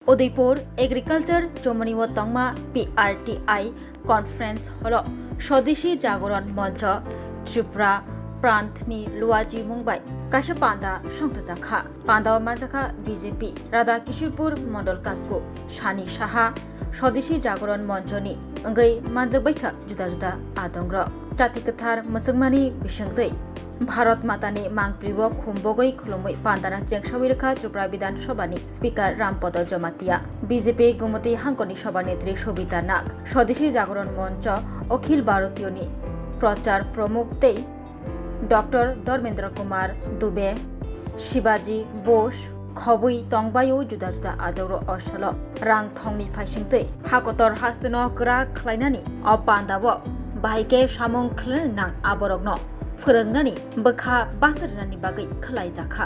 Udaipur agriculture चमनिव तंगमा PRTI conference hello Swadeshi Jagran मंच त्रिपुरा प्रांतनि लुआजी मुंबाई काशा पांदा संतजाखा पांदा मानजाखा BJP राधा किशोरपुर मंडल कास्को शानी साहा स्वदेशी जागरण मंचनि अंगै मानजबायखा जुदा जुदा आदंग्र जाति कथार मसंगमानि बिसंगदै भारत मातानि मांगप्रिबो खुम्बगै खुलुमै पान्दाना चेंगसाविरखा त्रिपुरा विधानसभानि स्पीकर रामपद जमातिया BJP गुमती हांकनि सभानेत्री सबिता नाग स्वदेशी जागरण मंच अखिल भारतीयनि प्रचार प्रमुख तै डॉक्टर धर्मेंद्र कुमार दुबे शिवाजी बोस खबै तंगबायो जुदा जुदा आदौर असल रां थंनि फाइसिंतै हाकतर हास्तनो ग्रा खलायनानि अपान्दाबो बाहायके सामुं खलन नां आबरगनो फोरोंनानि बखा बासरनानि बागै खलायजाखा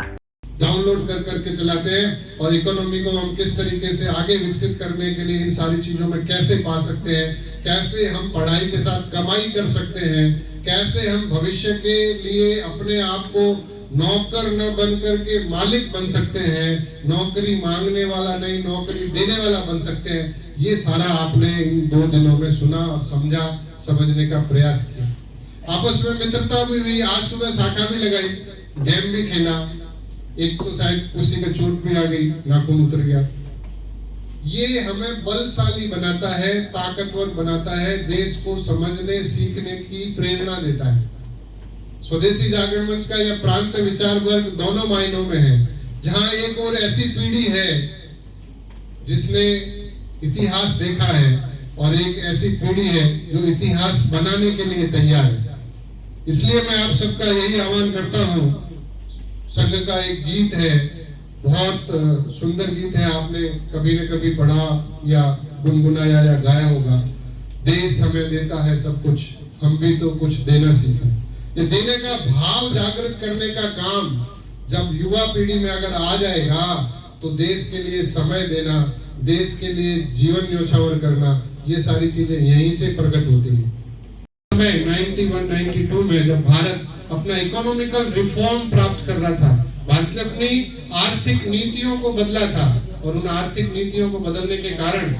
डाउनलोड कर करके चलाते हैं और इकोनॉमी को हम किस तरीके से आगे विकसित करने के लिए इन सारी चीजों में कैसे पा सकते हैं, कैसे हम पढ़ाई के साथ कमाई कर सकते हैं, कैसे हम भविष्य के लिए अपने आप को नौकर न बन करके मालिक बन सकते हैं, नौकरी मांगने वाला नहीं नौकरी देने वाला बन सकते हैं। ये सारा आपने इन 2 दिनों में सुना और समझा, समझने का प्रयास किया। आपस में मित्रता भी हुई, आज सुबह शाखा भी लगाई, गेम भी खेला, एक तो शायद किसी का चोट भी आ गई, नाखून उतर गया। ये हमें बलशाली बनाता है, ताकतवर बनाता है, देश को समझने सीखने की प्रेरणा देता है। स्वदेशी जागरण मंच का यह प्रांत विचार वर्ग दोनों मायनों में है, जहां एक और ऐसी पीढ़ी है जिसने इतिहास देखा है और एक ऐसी पीढ़ी है जो इतिहास बनाने के लिए तैयार है। इसलिए मैं आप सबका यही आह्वान करता हूं। संघ का एक गीत है, बहुत सुंदर गीत है, आपने कभी न कभी पढ़ा या गुनगुनाया या गाया होगा। देश हमें देता है सब कुछ, हम भी तो कुछ देना सीखें। ये देने का भाव जागृत करने का काम जब युवा पीढ़ी में अगर आ जाएगा तो देश के लिए समय देना, देश के लिए जीवन न्योछावर करना, ये सारी चीजें यहीं से प्रकट होती हैं। 91-92 में जब भारत अपना इकोनॉमिकल रिफॉर्म प्राप्त कर रहा था, भारत ने अपनी आर्थिक नीतियों को बदला था और उन आर्थिक नीतियों को बदलने के कारण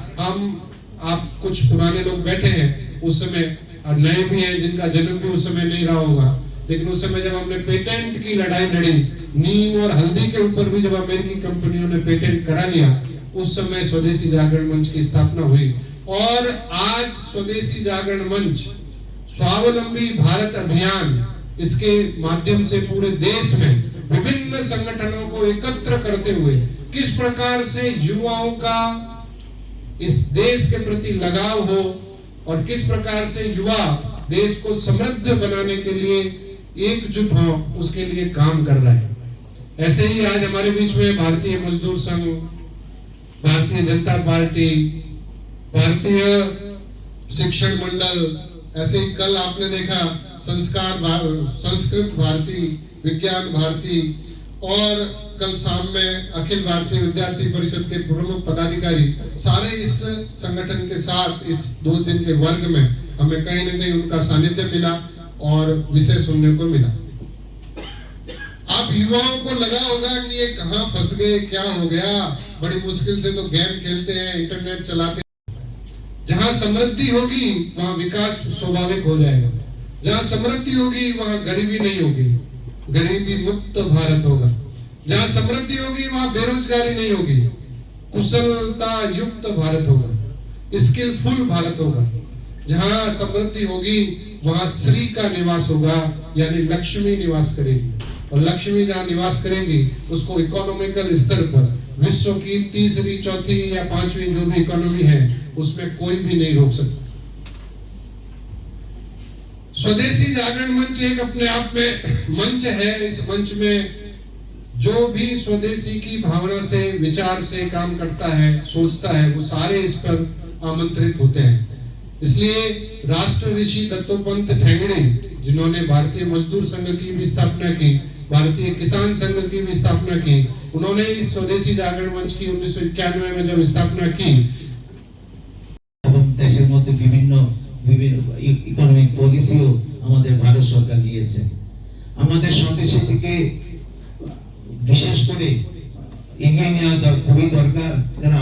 आप कुछ पुराने लोग बैठे हैं उस समय और नए भी हैं जिनका जन्म भी उस समय नहीं रहा होगा, लेकिन उस समय जब हमने पेटेंट की लड़ाई लड़ी, नीम और हल्दी के ऊपर भी जब अमेरिकी कंपनियों ने पेटेंट करा लिया, उस समय स्वदेशी जागरण मंच की स्थापना हुई। और आज स्वदेशी जागरण मंच स्वावलंबी भारत अभियान, इसके माध्यम से पूरे देश में विभिन्न संगठनों को एकत्र करते हुए किस प्रकार से युवाओं का इस देश के प्रति लगाव हो और किस प्रकार से युवा देश को समृद्ध बनाने के लिए एकजुट हो, उसके लिए काम कर रहा है। ऐसे ही आज हमारे बीच में भारतीय मजदूर संघ, भारतीय जनता पार्टी, भारतीय शिक्षण मंडल, ऐसे ही कल आपने देखा संस्कृत भारती, विज्ञान भारती और कल शाम में अखिल भारतीय विद्यार्थी परिषद के प्रमुख पदाधिकारी सारे इस संगठन के साथ इस 2 दिन के वर्ग में हमें कहीं न कहीं उनका सानिध्य मिला और विषय सुनने को मिला। आप युवाओं को लगा होगा कि ये कहां फंस गए, क्या हो गया, बड़ी मुश्किल से तो गेम खेलते हैं, इंटरनेट चलाते हैं। जहां समृद्धि होगी वहां विकास स्वाभाविक हो जाएगा, जहां समृद्धि होगी वहां गरीबी नहीं होगी, गरीबी मुक्त भारत होगा। जहां समृद्धि होगी वहां बेरोजगारी नहीं होगी, कुशलता युक्त भारत होगा, स्किलफुल भारत होगा। जहां समृद्धि होगी वहां श्री का निवास होगा, यानी लक्ष्मी निवास करेगी, और लक्ष्मी जहां निवास करेगी उसको इकोनॉमिकल स्तर पर विश्व की 3री, 4थी या 5वीं जो भी इकोनॉमी है उसमें कोई भी नहीं रोक सकता। स्वदेशी जागरण मंच एक अपने आप में मंच है। इस मंच में जो भी स्वदेशी की भावना से, विचार से काम करता है, सोचता है, वो सारे इस पर आमंत्रित होते हैं। इसलिए राष्ट्र ऋषि दत्तोपंत ठेंगड़ी, जिन्होंने भारतीय मजदूर संघ की भी स्थापना की, भारतीय किसान संघ की भी स्थापना की, उन्होंने इस स्वदेशी जागरण मंच की 1991 में जब स्थापना की, দেশের মধ্যে বিভিন্ন ইকোনমিক পলিসিও আমাদের ভারত সরকার নিয়েছে। আমাদের স্বদেশীকে বিশেষ করে এগিয়ে নেওয়া খুবই দরকার, কারণ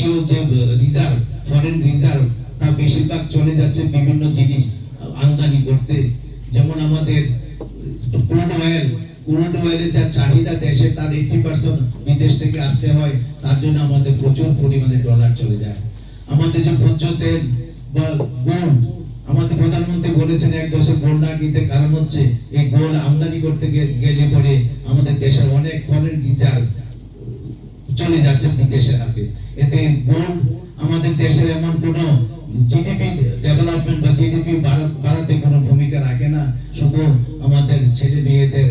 দেশীয় যে রিজার্ভ, ফরেন রিজার্ভ, তা বেশিরভাগ চলে যাচ্ছে বিভিন্ন জিনিস আমদানি করতে। যেমন আমাদের ক্রুড অয়েলের যা চাহিদা দেশে, তার 80% বিদেশ থেকে আসতে হয়। তার জন্য আমাদের প্রচুর পরিমাণে ডলার চলে যায়। আমাদের যে ভোজ্য তেল বা গোল্ড, আমাদের প্রধানমন্ত্রী বলেছেন 1 দশক গোল্ড না কিনতে, কারণ হচ্ছে এই গোল্ড আমদানি করতে গেলে পরে আমাদের দেশের অনেক ফরেন রিজার্ভ চলে যাচ্ছে বিদেশের হাতে। এতে গোল্ড আমাদের দেশের এমন কোনো জিডিপি ডেভেলপমেন্ট বা জিডিপি বাড়াতে কোনো ভূমিকা রাখে না, শুধু আমাদের ছেলে মেয়েদের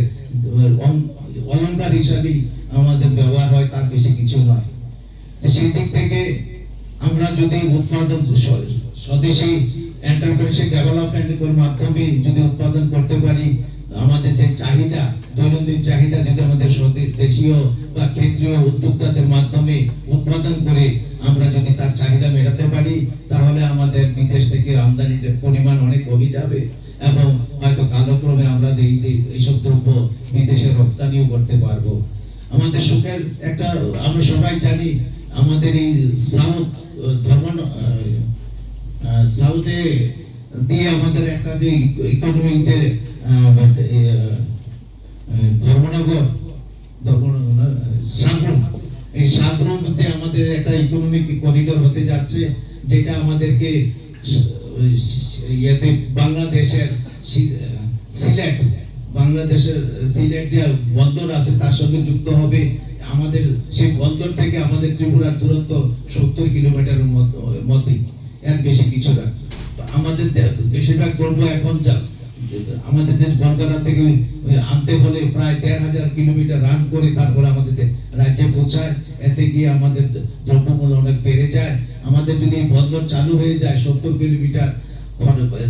অলংকার হিসাবেই আমাদের ব্যবহার হয়, তার বেশি কিছু নয়। সেই দিক থেকে আমরা যদি উৎপাদন স্বদেশী এন্টারপ্রেনারশিপ ডেভেলপমেন্টের মাধ্যমে যদি উৎপাদন করতে পারি, আমাদের যে চাহিদা, দৈনন্দিন চাহিদা যদি আমাদের দেশীয় বা ক্ষেত্রীয় উদ্যোক্তাদের মাধ্যমে উৎপাদন করে আমরা যদি তার চাহিদা মেটাতে পারি, তাহলে আমাদের বিদেশ থেকে আমদানির পরিমাণ অনেক কমে যাবে এবং হয়তো কালক্রমে আমরা এইসব দ্রব্য বিদেশে রপ্তানিও করতে পারবো। আমাদের সুখের একটা, আমরা সবাই জানি আমাদের এই সাউথে দিয়ে আমাদের একটা যে ইকোনমিক যে ধর্মনগর সাগরম, এই সাগরম মধ্যে আমাদের একটা ইকোনমিক করিডোর হতে যাচ্ছে, যেটা আমাদেরকে বাংলাদেশের সিলেট যে বন্দর আছে তার সঙ্গে যুক্ত হবে। আমাদের সেই বন্দর থেকে আমাদের ত্রিপুরার দূরত্ব 70 কিলোমিটারের মধ্যে, এর বেশি কিছু না। আমাদের বেশিরভাগ দ্রব্য এখন আমাদের দেশ কলকাতা থেকে আনতে হলে প্রায় 1500 কিলোমিটার রান করে তারপরে আমাদের রাজ্যে পৌঁছায়। এতে গিয়ে আমাদের দ্রব্যমূল্য অনেক বেড়ে যায়। আমাদের যদি বন্দর চালু হয়ে যায়, 70 কিলোমিটার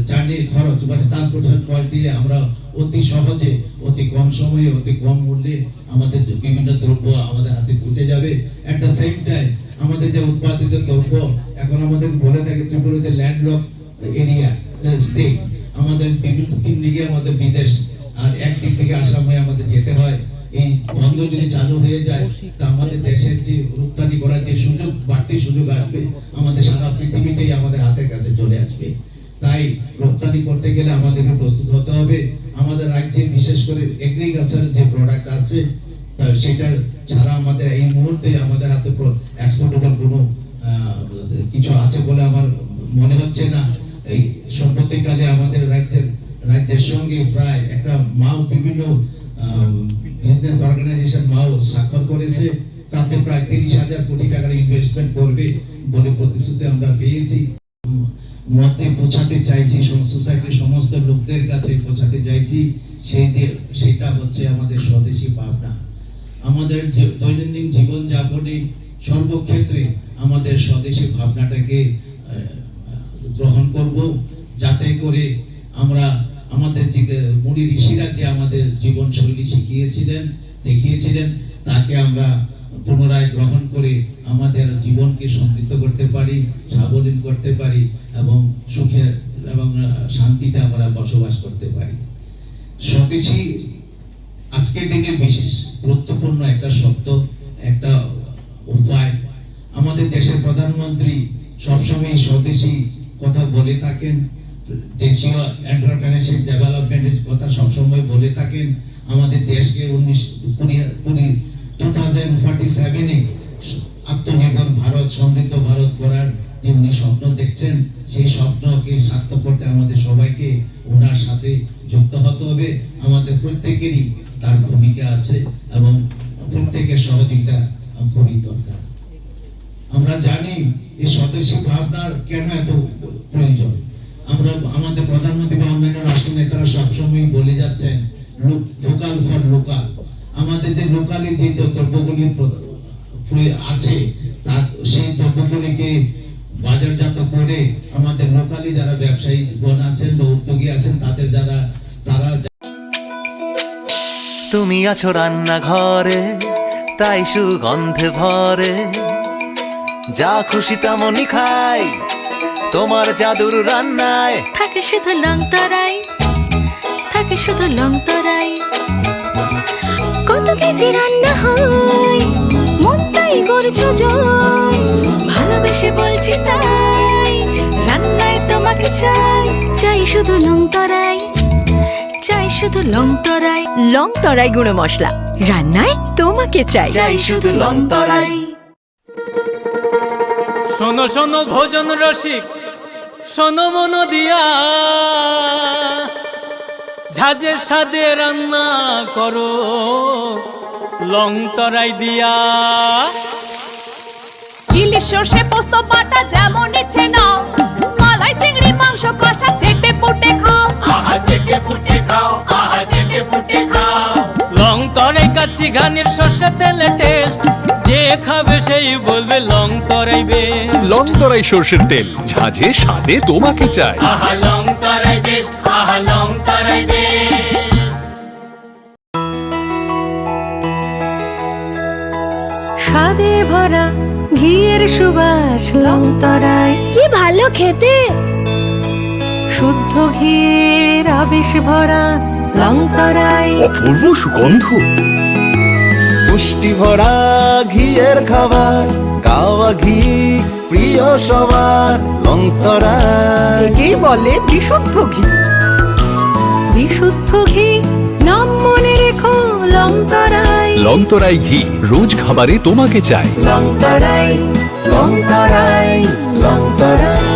জার্নি খরচ মানে ট্রান্সপোর্টেশন কস্ট দিয়ে আমরা অতি সহজে, অতি কম সময়ে, অতি কম মূল্যে আমাদের বিভিন্ন দ্রব্য আমাদের হাতে পৌঁছে যাবে। এট দ্য সেম টাইম আমাদের যে উৎপাদিত দ্রব্য, এখন আমাদের বলে থাকে ত্রিপুরাতে ল্যান্ডলক এরিয়া স্টেট, আমাদের বিভিন্ন 3 দিকে আমাদের বিদেশ, আর একদিক থেকে আসাম হয়ে আমাদের যেতে হয়। এই বন্দর যদি চালু হয়ে যায়, তা আমাদের দেশের যে রপ্তানি করার যে সুযোগ, বাড়তি সুযোগ আসবে, আমাদের সারা পৃথিবীতেই আমাদের হাতের কাছে চলে আসবে। তাই রপ্তানি করতে গেলে আমাদেরকে প্রস্তুত হতে হবে। আমাদের রাজ্যে বিশেষ করে এগ্রিকালচার যে প্রোডাক্ট আছে, সেটা ছাড়া আমাদের এই মুহূর্তে আমাদের হাতে এক্সপোর্টেবল কোনো কিছু আছে বলে আমার মনে হচ্ছে না। এই সম্প্রতিকালে আমাদের রাজ্যের সঙ্গে প্রায় একটা বিভিন্ন বিজনেস অর্গানাইজেশন স্বাক্ষর করেছে, তাতে প্রায় 30,000 কোটি টাকার ইনভেস্টমেন্ট করবে বলে প্রতিশ্রুতি আমরা পেয়েছি। মধ্যে পৌঁছাতে চাইছি, সোসাইটির সমস্ত লোকদের কাছে পৌঁছাতে চাইছি, সেটা হচ্ছে আমাদের স্বদেশী ভাবনা। আমাদের দৈনন্দিন জীবন যাপনে সর্বক্ষেত্রে আমাদের স্বদেশী ভাবনাটাকে গ্রহণ করব, যাতে করে আমরা আমাদের যে মুনি ঋষিরা যে আমাদের জীবন শৈলী শিখিয়েছিলেন, দেখিয়েছিলেন, তাকে আমরা পুনরায় গ্রহণ করে আমাদের জীবনকে সমৃদ্ধ করতে পারি, স্বাবলম্বী করতে পারি এবং সুখে এবং শান্তিতে আমরা বসবাস করতে পারি। স্বদেশী আজকের দিনে বিশেষ গুরুত্বপূর্ণ একটা শব্দ, একটা উপায়। আমাদের দেশের প্রধানমন্ত্রী সবসময় স্বদেশী কথা বলে থাকেন, দেশীয় এন্টারপ্রেনারশিপ ডেভেলপমেন্টের কথা সবসময় বলে থাকেন। আমাদের দেশকে 2047-এ আত্মনির্ভর ভারত, সমৃদ্ধ ভারত করার যে উনি স্বপ্ন দেখছেন, সেই স্বপ্নকে সার্থক করতে আমাদের সবাইকে ওনার সাথে যুক্ত হতে হবে। আমাদের প্রত্যেকেরই তার ভূমিকা আছে এবং প্রত্যেকের সহযোগিতা খুবই দরকার। আমরা জানি এই স্বদেশী ভাবনার কেন এত প্রয়োজন। আমাদের প্রধানমন্ত্রী বা অন্যান্য রাষ্ট্র নেতারা সবসময় বলে যাচ্ছেন লোকাল ফর লোকাল। আমাদের যে লোকালি যে দ্রব্যগুলি আছে, সেই দ্রব্যগুলিকে বাজারজাত করে আমাদের লোকালি যারা ব্যবসায়ীগণ আছেন বা উদ্যোগী আছেন, তারা তুমি আছো রান্নাঘরে, তাই সুগন্ধে ভরে, যা খুশি তেমনই খাই, তোমার জাদুর রান্নায় থাকে শুধু লংতরাই, থাকে শুধু লংতরাই। কত কেজি রান্না হয়, মন তাই করছো জয়, ভালো বলছি তাই, রান্নায় তোমাকে চাই, চাই শুধু লং তরাই, চাই শুধু লং তরাই। লং তরাই গুঁড়ো মশলা, রান্নায় তোমাকে চাই। চাই শুধু লং তরাই। শোনো শোনো ভোজন রসিক, শোনো মন দিয়া, ঝাঁঝের স্বাদে রান্না করো লং তরাই দিয়া। ইলিশ সর্ষে পোস্ত বাটা যেমন ইচ্ছে নাও, মালাই চিংড়ি মাংস কষা চেটে পুটে খাও, আহা চেটে পুটে খাও, আহা চেটে পুটে খাও। লং তরাই কাচ্চি ঘানির সর্ষে তেলে টেস্ট, যে খাবে সেই বলবে লং তরাই বেশ। লং তরাই সর্ষের তেল, ঝাঁঝে স্বাদে তোমাকে চাই। আহা লং তরাই বেশ, আহা লং তরাই বেশ। স্বাদে ভরা ঘিয়ের সুবাস লং তরাই, কি ভালো খেতে। শুদ্ধ ঘিয়ের আবেশ ভরা লং তরাই। অপূর্ব সুগন্ধ। পুষ্টি ভরা ঘিয়ের খাবার, গাওয়া ঘি প্রিয় সবার, লং তরাই। কে বলে বিশুদ্ধ ঘি? বিশুদ্ধ ঘি নাম মনে রেখো লং তরাই। লং তরাই ঘি রোজ খাবারে তোমাকে চাই। লং তরাই, লং তরাই, লং তরাই।